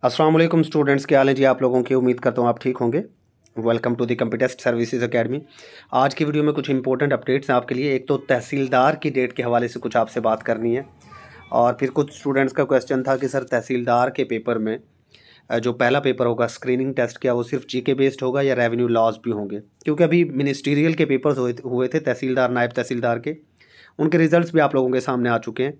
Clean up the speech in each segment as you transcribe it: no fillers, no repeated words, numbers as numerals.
अस्सलाम वालेकुम स्टूडेंट्स, क्या हाल है जी आप लोगों की। उम्मीद करता हूँ आप ठीक होंगे। Welcome to the computest services academy. आज की वीडियो में कुछ इंपॉर्टेंट अपडेट्स हैं आपके लिए। एक तो तहसीलदार की डेट के हवाले से कुछ आपसे बात करनी है, और फिर कुछ स्टूडेंट्स का क्वेश्चन था कि सर तहसीलदार के पेपर में जो पहला पेपर होगा स्क्रीनिंग टेस्ट, क्या वो सिर्फ जीके बेस्ड होगा या रेवेन्यू लॉज भी होंगे। क्योंकि अभी मिनिस्ट्रियल के पेपर्स हुए थे तहसीलदार नायब तहसीलदार के, उनके रिजल्ट्स भी आप लोगों के सामने आ चुके हैं।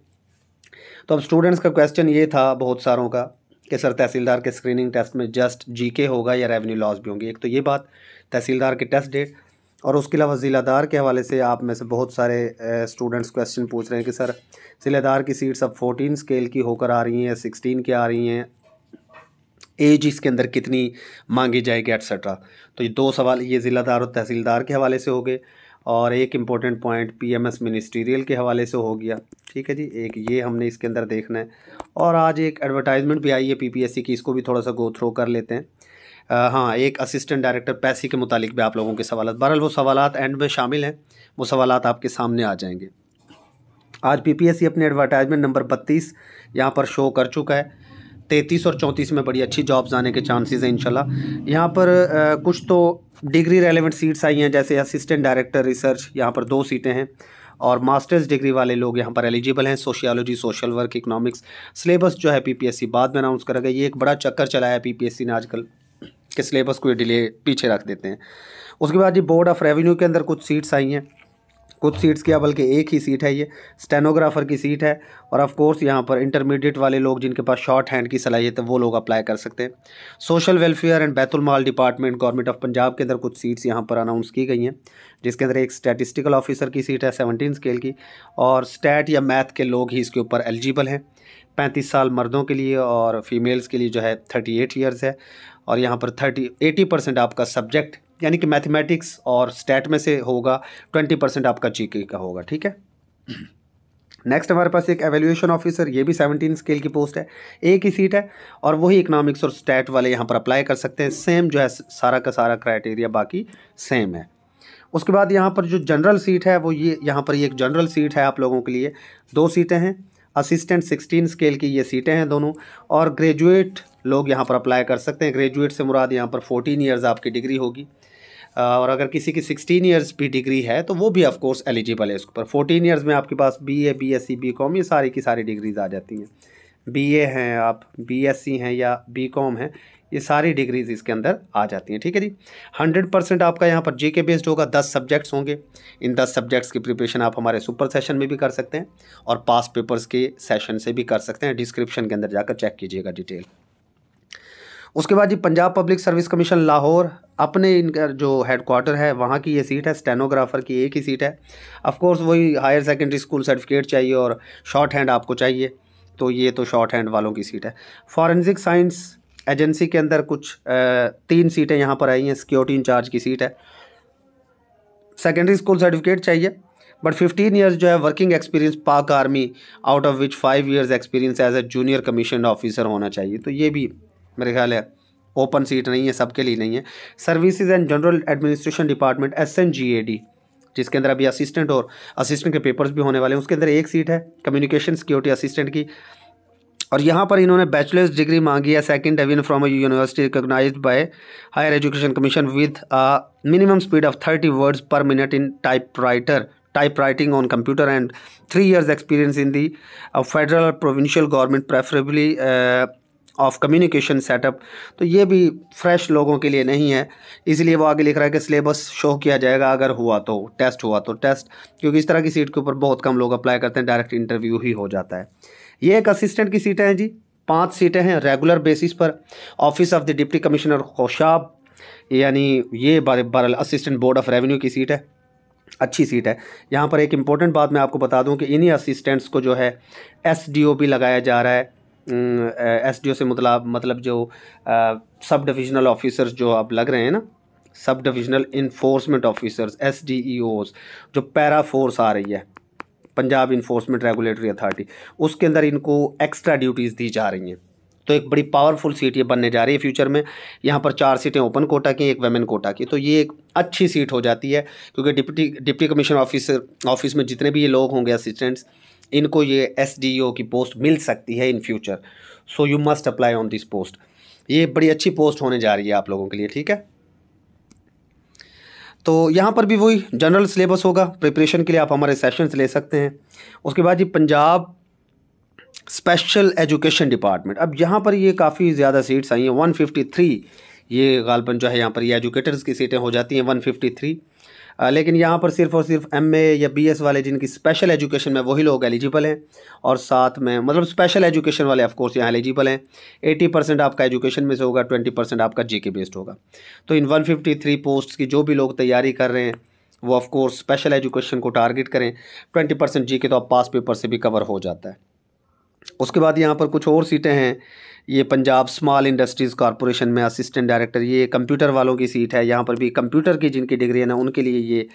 तो अब स्टूडेंट्स का क्वेश्चन ये था बहुत सारों का कि सर तहसीलदार के स्क्रीनिंग टेस्ट में जस्ट जीके होगा या रेवेन्यू लॉस भी होंगे। एक तो ये बात तहसीलदार के टेस्ट डेट, और उसके अलावा ज़िलादार के हवाले से आप में से बहुत सारे स्टूडेंट्स क्वेश्चन पूछ रहे हैं कि सर ज़िलादार की सीट्स अब 14 स्केल की होकर आ रही हैं, 16 की आ रही हैं, एज इसके अंदर कितनी मांगी जाएगी एट्सेट्रा। तो ये दो सवाल ये ज़िलादार और तहसीलदार के हवाले से हो गए, और एक इम्पोर्टेंट पॉइंट पीएमएस मिनिस्ट्रियल के हवाले से हो गया। ठीक है जी, एक ये हमने इसके अंदर देखना है। और आज एक एडवर्टाइजमेंट भी आई है पीपीएससी की, इसको भी थोड़ा सा गो थ्रो कर लेते हैं। हाँ, एक असिस्टेंट डायरेक्टर पैसी के मुतालिक भी आप लोगों के सवाल, बहरहाल वो सवाल एंड में शामिल हैं, वो सवाल आपके सामने आ जाएंगे। आज पीपीएससी अपने एडवर्टाइजमेंट नंबर 32 यहाँ पर शो कर चुका है। 33 और 34 में बड़ी अच्छी जॉब्स आने के चांसेस हैं इंशाल्लाह। यहाँ पर कुछ तो डिग्री रेलेवेंट सीट्स आई हैं, जैसे असिस्टेंट डायरेक्टर रिसर्च, यहाँ पर 2 सीटें हैं, और मास्टर्स डिग्री वाले लोग यहाँ पर एलिजिबल हैं। Sociology, social work, economics. Syllabus जो है पीपीएससी बाद में अनाउंस करेगा। ये एक बड़ा चक्कर चलाया है पीपीएससी ने आजकल कि सिलेबस को डिले पीछे रख देते हैं। उसके बाद जी बोर्ड ऑफ रेवेन्यू के अंदर कुछ सीट्स आई हैं, कुछ सीट्स क्या बल्कि एक ही सीट है, ये स्टेनोग्राफर की सीट है। और ऑफ कोर्स यहाँ पर इंटरमीडिएट वाले लोग जिनके पास शॉर्ट हैंड की सलाहियत है वो लोग अप्लाई कर सकते हैं। Social welfare and Betul mall department government of Punjab के अंदर कुछ सीट्स यहाँ पर अनाउंस की गई हैं, जिसके अंदर एक स्टैटिस्टिकल ऑफिसर की सीट है 17 स्केल की, और स्टैट या मैथ के लोग ही इसके ऊपर एलिजिबल हैं। 35 साल मर्दों के लिए और फीमेल्स के लिए जो है 38 ईयर्स है। और यहाँ पर 80% आपका सब्जेक्ट यानी कि मैथमेटिक्स और स्टैट में से होगा, 20% आपका जीके का होगा। ठीक है। नेक्स्ट हमारे पास एक एवेल्यूएशन ऑफिसर, ये भी 17 स्केल की पोस्ट है, एक ही सीट है, और वही इकोनॉमिक्स और स्टैट वाले यहाँ पर अप्लाई कर सकते हैं। सेम जो है सारा का सारा क्राइटेरिया बाकी सेम है। उसके बाद यहाँ पर जो जनरल सीट है वो ये यहाँ पर ये एक जनरल सीट है आप लोगों के लिए। 2 सीटें हैं, असिस्टेंट 16 स्केल की ये सीटें हैं दोनों, और ग्रेजुएट लोग यहाँ पर अप्लाई कर सकते हैं। ग्रेजुएट से मुराद यहाँ पर 14 ईयर्स आपकी डिग्री होगी, और अगर किसी की 16 ईयर्स भी डिग्री है तो वो भी ऑफ कोर्स एलिजिबल है इसके ऊपर। 14 ईयर्स में आपके पास बीए, बीएससी, बीकॉम, ये सारी की सारी डिग्रीज आ जाती हैं। बीए हैं आप, बीएससी हैं या बीकॉम हैं, ये सारी डिग्रीज इसके अंदर आ जाती हैं। ठीक है जी। 100% आपका यहाँ पर जीके बेस्ड होगा। 10 सब्जेक्ट्स होंगे। इन 10 सब्जेक्ट्स की प्रिपरेशन आप हमारे सुपर सेशन में भी कर सकते हैं, और पास पेपर्स के सेशन से भी कर सकते हैं। डिस्क्रिप्शन के अंदर जाकर चेक कीजिएगा डिटेल। उसके बाद जी Punjab public service commission Lahore, अपने इनका जो हेडक्वार्टर है वहाँ की ये सीट है। स्टेनोग्राफर की एक ही सीट है। ऑफ कोर्स वही हायर सेकेंडरी स्कूल सर्टिफिकेट चाहिए और शॉर्ट हैंड आपको चाहिए, तो ये तो शॉर्ट हैंड वालों की सीट है। फॉरेंसिक साइंस एजेंसी के अंदर कुछ 3 सीटें यहाँ पर आई हैं। सिक्योरिटी इंचार्ज की सीट है। सेकेंडरी स्कूल सर्टिफिकेट चाहिए, बट 15 ईयर्स जो है working experience Pak army, out of which 5 years experience as a junior commission officer होना चाहिए। तो ये भी मेरे ख्याल है ओपन सीट नहीं है, सबके लिए नहीं है। Services and general administration department SNGAD, जिसके अंदर अभी असिस्टेंट और असिस्टेंट के पेपर्स भी होने वाले हैं, उसके अंदर एक सीट है कम्युनिकेशन सिक्योरिटी असिस्टेंट की। और यहाँ पर इन्होंने बैचलर्स डिग्री मांगी है, second division from a university recognized by higher education commission with minimum speed of 30 words per minute in type writing on computer and 3 years experience in the federal और provincial government preferably of communication setup. तो ये भी fresh लोगों के लिए नहीं है, इसलिए वो आगे लिख रहा है कि सिलेबस शो किया जाएगा अगर हुआ तो टेस्ट, क्योंकि इस तरह की सीट के ऊपर बहुत कम लोग अप्लाई करते हैं, डायरेक्ट इंटरव्यू ही हो जाता है। ये एक असिस्टेंट की सीटें हैं जी, 5 सीटें हैं रेगुलर बेसिस पर। Office of the deputy commissioner Khushab, यानी ये बहरहाल असिस्टेंट बोर्ड ऑफ रेवेन्यू की सीट है, अच्छी सीट है। यहाँ पर एक इम्पोर्टेंट बात मैं आपको बता दूँ कि इन्हीं असिस्टेंट्स को जो है SDO भी लगाया जा रहा है। SDO से मतलब जो सब डिविजनल ऑफिसर्स जो अब लग रहे हैं ना, sub divisional enforcement officers SDEOs, जो पैरा फोर्स आ रही है पंजाब इन्फोर्समेंट रेगुलेटरी अथॉरिटी, उसके अंदर इनको एक्स्ट्रा ड्यूटीज़ दी जा रही हैं। तो एक बड़ी पावरफुल सीट ये बनने जा रही है फ्यूचर में। यहाँ पर 4 सीटें ओपन कोटा की, एक वेमेन कोटा की, तो ये एक अच्छी सीट हो जाती है, क्योंकि डिप्टी कमिश्नर ऑफिस में जितने भी ये लोग होंगे असिस्टेंट्स, इनको ये SDO की पोस्ट मिल सकती है in future. So you must apply on this post. ये बड़ी अच्छी पोस्ट होने जा रही है आप लोगों के लिए, ठीक है। तो यहाँ पर भी वही जनरल सिलेबस होगा, प्रिपरेशन के लिए आप हमारे सेशंस ले सकते हैं। उसके बाद ये पंजाब स्पेशल एजुकेशन डिपार्टमेंट, अब यहाँ पर ये काफ़ी ज़्यादा सीट्स आई हैं, 153 ये गालबन जो है यहाँ पर ये एजुकेटर्स की सीटें हो जाती हैं 153। लेकिन यहाँ पर सिर्फ और सिर्फ MA या BS वाले जिनकी स्पेशल एजुकेशन में वही लोग एलिजिबल हैं, और साथ में मतलब स्पेशल एजुकेशन वाले ऑफ कोर्स यहाँ एलिजिबल हैं। 80% आपका एजुकेशन में से होगा, 20% आपका GK बेस्ड होगा। तो इन 153 पोस्ट की जो भी लोग तैयारी कर रहे हैं वो ऑफ कोर्स स्पेशल एजुकेशन को टारगेट करें। 20% GK तो आप पास पेपर से भी कवर हो जाता है। उसके बाद यहाँ पर कुछ और सीटें हैं, ये पंजाब स्मॉल इंडस्ट्रीज़ कॉरपोरेशन में असिस्टेंट डायरेक्टर, ये कंप्यूटर वालों की सीट है। यहाँ पर भी कंप्यूटर की जिनकी डिग्री है ना उनके लिए ये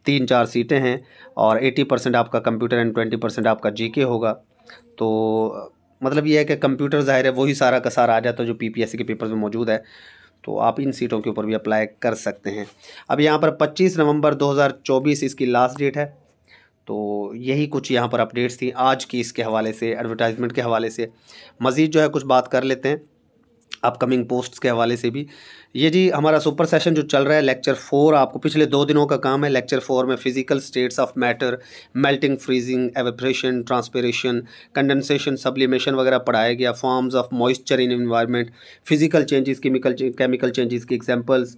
3-4 सीटें हैं, और 80% आपका कंप्यूटर एंड 20% आपका GK होगा। तो मतलब ये है कि कंप्यूटर ज़ाहिर है वही सारा का सारा आ जाता है जो PPSC के पेपर में मौजूद है, तो आप इन सीटों के ऊपर भी अप्लाई कर सकते हैं। अब यहाँ पर 25 नवंबर 2024 इसकी लास्ट डेट है। तो यही कुछ यहाँ पर अपडेट्स थी आज की इसके हवाले से, एडवर्टाइजमेंट के हवाले से। मज़ीद जो है कुछ बात कर लेते हैं अपकमिंग पोस्ट्स के हवाले से भी। ये जी हमारा सुपर सेशन जो चल रहा है, लेक्चर 4 आपको पिछले 2 दिनों का काम है। लेक्चर 4 में physical states of matter, melting, freezing, evaporation, transpiration, condensation, sublimation वगैरह पढ़ाया गया। Forms of moisture in environment, physical changes, chemical changes की examples,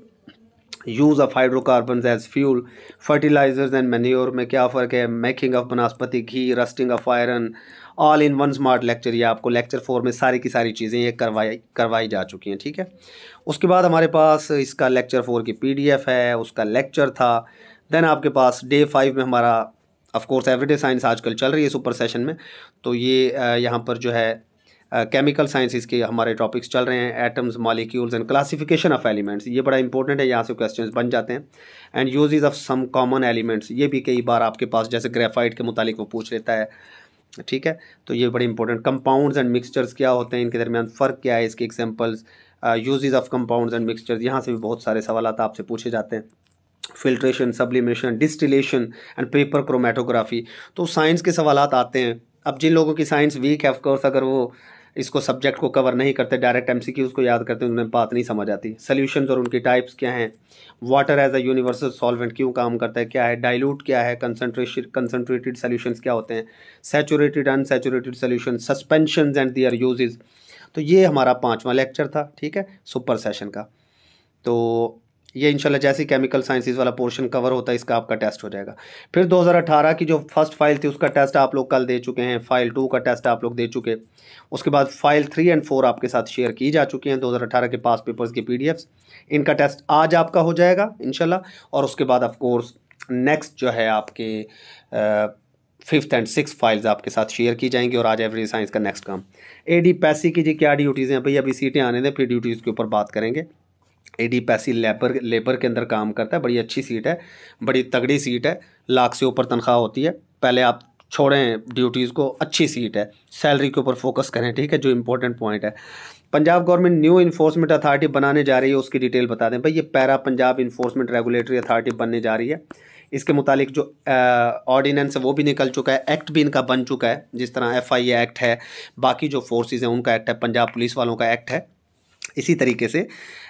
use of hydrocarbons as fuel, fertilisers and manure में क्या फ़र्क है, making of vanaspati ghee, rusting of iron, all in one smart lecture. ये आपको लेक्चर 4 में सारी की सारी चीज़ें ये करवाई जा चुकी हैं, ठीक है। उसके बाद हमारे पास इसका लेक्चर 4 की PDF है, उसका लेक्चर था। देन आपके पास डे 5 में हमारा ऑफ कोर्स एवरीडे साइंस आजकल चल रही है सुपर सेशन में, तो ये यहाँ पर जो है केमिकल साइंसिस के हमारे टॉपिक्स चल रहे हैं, atoms, molecules and classification of elements. ये बड़ा इंपॉर्टेंट है, यहाँ से क्वेश्चंस बन जाते हैं। And uses of some common elements, ये भी कई बार आपके पास जैसे ग्रेफाइट के मुतालिक वो पूछ लेता है, ठीक है। तो ये बड़ी इंपॉर्टेंट, कंपाउंड्स एंड मिक्सचर्स क्या होते हैं, इनके दरमियान फ़र्क क्या है, इसके examples, uses of compounds and mixtures, यहाँ से भी बहुत सारे सवाल आपसे पूछे जाते हैं। Filtration, sublimation, distillation and paper chromatography, तो साइंस के सवाल आते हैं। अब जिन लोगों की साइंस वीक है ऑफ कोर्स, अगर वो इसको सब्जेक्ट को कवर नहीं करते, डायरेक्ट MCQ उसको याद करते हैं, उन्हें बात नहीं समझ आती। सॉल्यूशंस और उनकी टाइप्स क्या हैं, water as a universal solvent क्यों काम करता है, क्या है डाइल्यूट, क्या है कंसनट्रेटेड सॉल्यूशंस क्या होते हैं, saturated unsaturated solution, suspensions and there uses. तो ये हमारा 5वां लेक्चर था, ठीक है, सुपर सेशन का। तो ये इंशाल्लाह जैसे ही केमिकल साइंसेस वाला पोर्शन कवर होता है इसका आपका टेस्ट हो जाएगा। फिर 2018 की जो फर्स्ट फाइल थी उसका टेस्ट आप लोग कल दे चुके हैं, फाइल 2 का टेस्ट आप लोग दे चुके। उसके बाद फाइल 3 और 4 आपके साथ शेयर की जा चुकी हैं, 2018 के पास पेपर्स की PDFs। इनका टेस्ट आज आपका हो जाएगा इंशाल्लाह, और उसके बाद ऑफ कोर्स नेक्स्ट जो है आपके 5th एंड 6th फाइल्स आपके साथ शेयर की जाएंगी, और आज एवरी साइंस का नेक्स्ट काम। AD पैसी की जी क्या ड्यूटीज़ हैं भाई, अभी सीटें आने दें फिर ड्यूटीज़ के ऊपर बात करेंगे। AD पैसी लेबर के अंदर काम करता है, बड़ी अच्छी सीट है, बड़ी तगड़ी सीट है, लाख से ऊपर तनख्वाह होती है। पहले आप छोड़ें ड्यूटीज़ को, अच्छी सीट है, सैलरी के ऊपर फोकस करें, ठीक है, जो इंपॉर्टेंट पॉइंट है। Punjab government new enforcement authority बनाने जा रही है, उसकी डिटेल बता दें भाई। ये para Punjab enforcement regulatory authority बनने जा रही है। इसके मुतालिक जो ऑर्डिनेंस है वो भी निकल चुका है, एक्ट भी इनका बन चुका है। जिस तरह FIA एक्ट है, बाकी जो फोर्सेज हैं उनका एक्ट है, पंजाब पुलिस वालों का एक्ट है, इसी तरीके से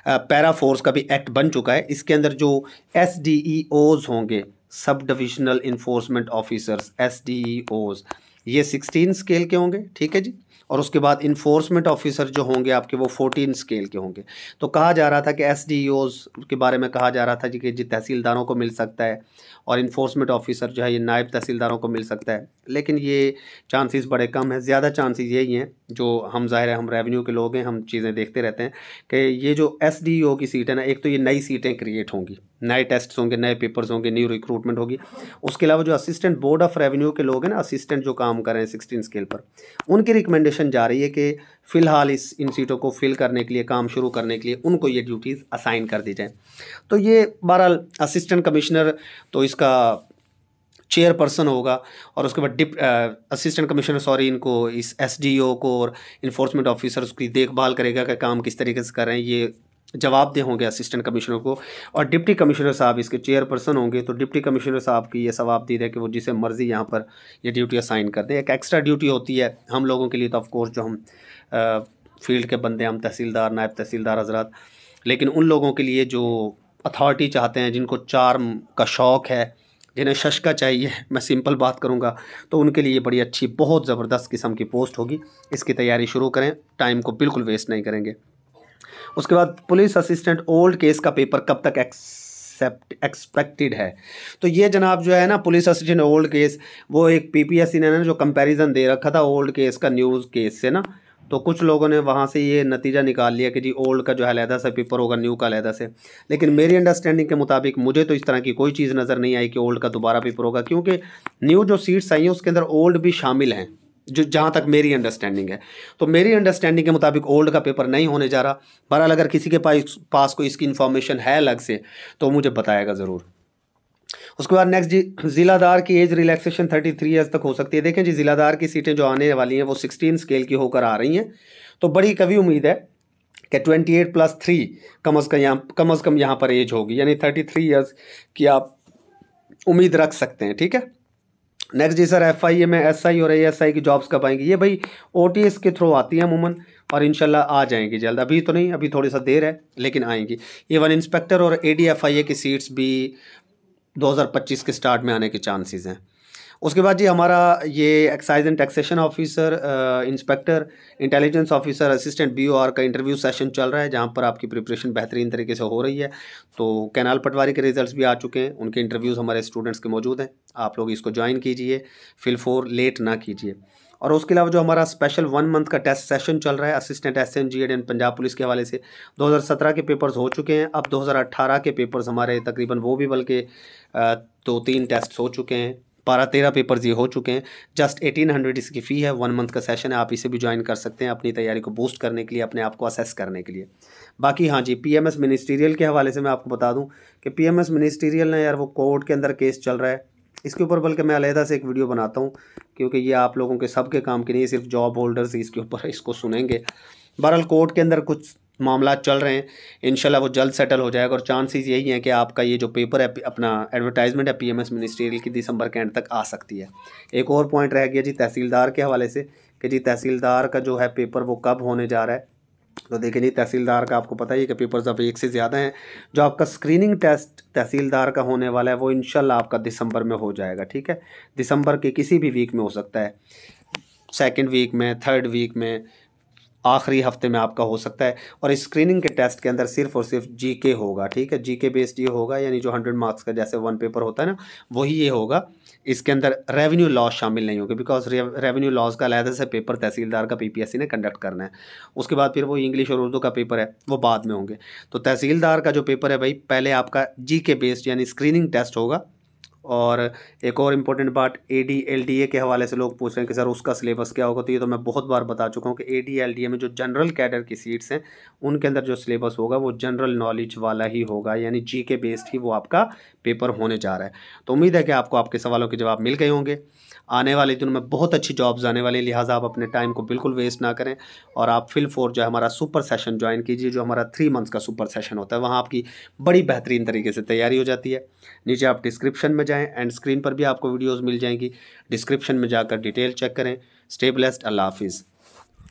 पैरा फोर्स का भी एक्ट बन चुका है। इसके अंदर जो SDEOs होंगे, sub divisional enforcement officers, SDEOs, ये 16 स्केल के होंगे, ठीक है जी। और उसके बाद इन्फोर्समेंट ऑफिसर जो होंगे आपके वो 14 स्केल के होंगे। तो कहा जा रहा था कि SDEOs के बारे में कहा जा रहा था जी कि जी तहसीलदारों को मिल सकता है, और इन्फोर्समेंट ऑफिसर जो है ये नायब तहसीलदारों को मिल सकता है, लेकिन ये चांसेस बड़े कम हैं। ज़्यादा चांसेस यही हैं, जो हम ज़ाहिर है हम रेवेन्यू के लोग हैं, हम चीज़ें देखते रहते हैं कि ये जो SDEO की सीट है ना, एक तो ये नई सीटें क्रिएट होंगी, नए टेस्ट होंगे, नए पेपर्स होंगे, न्यू रिक्रूटमेंट होगी। उसके अलावा जो असिस्टेंट बोर्ड ऑफ रेवेन्यू के लोग हैं ना, असिस्टेंट जो काम कर रहे हैं 16 स्केल पर, उनकी रिकमेंडेशन जा रही है कि फ़िलहाल इन सीटों को फिल करने के लिए, काम शुरू करने के लिए उनको ये ड्यूटीज़ असाइन कर दी जाएँ। तो ये बहरहाल असिस्टेंट कमिश्नर तो इसका चेयरपर्सन होगा, और उसके बाद असिस्टेंट कमिश्नर इनको इस SDO को और इन्फोर्समेंट ऑफिसर्स की देखभाल करेगा कि काम किस तरीके से कर रहे हैं, ये जवाबदेह होंगे असिस्टेंट कमिश्नर को। और डिप्टी कमिश्नर साहब इसके चेयरपर्सन होंगे, तो डिप्टी कमिश्नर साहब की ये जवाबदेही है कि वो जिसे मर्ज़ी यहाँ पर ये ड्यूटी असाइन कर दें। एक एक्स्ट्रा ड्यूटी होती है हम लोगों के लिए, तो ऑफकोर्स जो हम फील्ड के बंदे, हम तहसीलदार, नायब तहसीलदार हजरात, लेकिन उन लोगों के लिए जो अथॉरिटी चाहते हैं, जिनको चार्म का शौक़ है, जिन्हें शशका चाहिए, मैं सिंपल बात करूंगा, तो उनके लिए बड़ी अच्छी, बहुत ज़बरदस्त किस्म की पोस्ट होगी। इसकी तैयारी शुरू करें, टाइम को बिल्कुल वेस्ट नहीं करेंगे। उसके बाद पुलिस असिस्टेंट ओल्ड केस का पेपर कब तक एक्सपेक्टेड है? तो ये जनाब जो है ना, पुलिस असिस्टेंट ओल्ड केस, वो एक पीपीएससी ने ना जो कंपैरिजन दे रखा था ओल्ड केस का न्यूज़ केस से ना, तो कुछ लोगों ने वहाँ से ये नतीजा निकाल लिया कि जी ओल्ड का जो है अलहदा सा पेपर होगा, न्यू का अलहदा से। लेकिन मेरी अंडरस्टैंडिंग के मुताबिक मुझे तो इस तरह की कोई चीज़ नज़र नहीं आई कि ओल्ड का दोबारा पेपर होगा, क्योंकि न्यू जो सीट्स आई हैं उसके अंदर ओल्ड भी शामिल हैं, जो जहाँ तक मेरी अंडरस्टैंडिंग है। तो मेरी अंडरस्टैंडिंग के मुताबिक ओल्ड का पेपर नहीं होने जा रहा। बहरहाल अगर किसी के पास कोई इसकी इन्फॉर्मेशन है अलग से, तो मुझे बताएगा ज़रूर। उसके बाद नेक्स्ट जी, ज़िलादार की एज रिलैक्सेशन 33 ईयर्स तक हो सकती है। देखें जी, ज़िलादार की सीटें जो आने वाली हैं वो 16 स्केल की होकर आ रही हैं, तो बड़ी कभी उम्मीद है कि 28+3 कम अज़ कम यहाँ पर एज होगी, यानी 33 ईयर्स की आप उम्मीद रख सकते हैं। ठीक है। नेक्स्ट जी सर, FIA में SI और ASI की जॉब्स कब आएंगी? ये भाई OTS के थ्रू आती हैं अमूमन, और इंशाल्लाह आ जाएंगी जल्द। अभी तो नहीं, अभी थोड़ी सा देर है, लेकिन आएंगी। इवन इंस्पेक्टर और AD/FIA की सीट्स भी 2025 के स्टार्ट में आने के चांसेस हैं। उसके बाद जी हमारा ये excise and taxation officer, inspector, intelligence officer, assistant BOR का इंटरव्यू सेशन चल रहा है, जहां पर आपकी प्रिपरेशन बेहतरीन तरीके से हो रही है। तो कैनाल पटवारी के रिजल्ट्स भी आ चुके हैं, उनके इंटरव्यूज़ हमारे स्टूडेंट्स के मौजूद हैं। आप लोग इसको ज्वाइन कीजिए, फिल 4 लेट ना कीजिए। और उसके अलावा जो हमारा स्पेशल 1 मंथ का टेस्ट सेशन चल रहा है assistant SNG and Punjab police के हवाले से, 2017 के पेपर्स हो चुके हैं। अब 2018 के पेपर्स हमारे तकरीबन वो भी बल्कि 2-3 टेस्ट हो चुके हैं, 12-13 पेपर्स ये हो चुके हैं। जस्ट 1800 इसकी फ़ी है, 1 मंथ का सेशन है। आप इसे भी ज्वाइन कर सकते हैं अपनी तैयारी को बूस्ट करने के लिए, अपने आप को असेस करने के लिए। बाकी हाँ जी, PMS मिनिस्ट्रियल के हवाले से मैं आपको बता दूं कि PMS मिनिस्ट्रियल ने यार वो कोर्ट के अंदर केस चल रहा है, इसके ऊपर बल्कि मैं अलहदा से एक वीडियो बनाता हूँ, क्योंकि ये आप लोगों के सबके काम की नहीं, सिर्फ जॉब होल्डर्स ही इसके ऊपर इसको सुनेंगे। बहरहाल कोर्ट के अंदर कुछ मामला चल रहे हैं, इंशाल्लाह वो जल्द सेटल हो जाएगा, और चांसेस यही हैं कि आपका ये जो पेपर है, अपना एडवर्टाइजमेंट है PMS मिनिस्ट्रियल की, दिसंबर के एंड तक आ सकती है। एक और पॉइंट रह गया जी तहसीलदार के हवाले से, कि जी तहसीलदार का जो है पेपर वो कब होने जा रहा है। तो देखिए जी, तहसीलदार का आपको पता ही है कि पेपर्स अब 1 से ज़्यादा हैं। जो आपका स्क्रीनिंग टेस्ट तहसीलदार का होने वाला है वो इंशाल्लाह आपका दिसंबर में हो जाएगा। ठीक है, दिसंबर के किसी भी वीक में हो सकता है, 2nd वीक में, 3rd वीक में, आखिरी हफ्ते में आपका हो सकता है। और इस स्क्रीनिंग के टेस्ट के अंदर सिर्फ और सिर्फ GK होगा। ठीक है, GK बेस्ड ये होगा, यानी जो 100 मार्क्स का जैसे 1 पेपर होता है ना, वही ये होगा। इसके अंदर रेवेन्यू लॉस शामिल नहीं होगा, बिकॉज रेवेन्यू लॉस का अलहदा से पेपर तहसीलदार का PPSC ने कंडक्ट करना है। उसके बाद फिर वो इंग्लिश और उर्दू का पेपर है वो बाद में होंगे। तो तहसीलदार का जो पेपर है भाई, पहले आपका GK बेस्ड यानी स्क्रीनिंग टेस्ट होगा। और एक और इम्पोर्टेंट बात, AD/LDA के हवाले से लोग पूछ रहे हैं कि सर उसका सिलेबस क्या होगा। तो ये तो मैं बहुत बार बता चुका हूँ कि AD/LDA में जो जनरल कैडर की सीट्स हैं उनके अंदर जो सिलेबस होगा वो जनरल नॉलेज वाला ही होगा, यानी GK बेस्ड ही वो आपका पेपर होने जा रहा है। तो उम्मीद है कि आपको आपके सवालों के जवाब मिल गए होंगे। आने वाले दिनों में बहुत अच्छी जॉब्स आने वाली, लिहाजा आप अपने टाइम को बिल्कुल वेस्ट ना करें, और आप फिल 4 जो है हमारा सुपर सेशन ज्वाइन कीजिए, जो हमारा 3 मंथ्स का सुपर सेशन होता है। वहाँ आपकी बड़ी बेहतरीन तरीके से तैयारी हो जाती है। नीचे आप डिस्क्रिप्शन में जाएँ, एंड स्क्रीन पर भी आपको वीडियोज़ मिल जाएंगी, डिस्क्रिप्शन में जाकर डिटेल चेक करें। स्टे ब्लेस्ड, अल्लाह हाफिज़।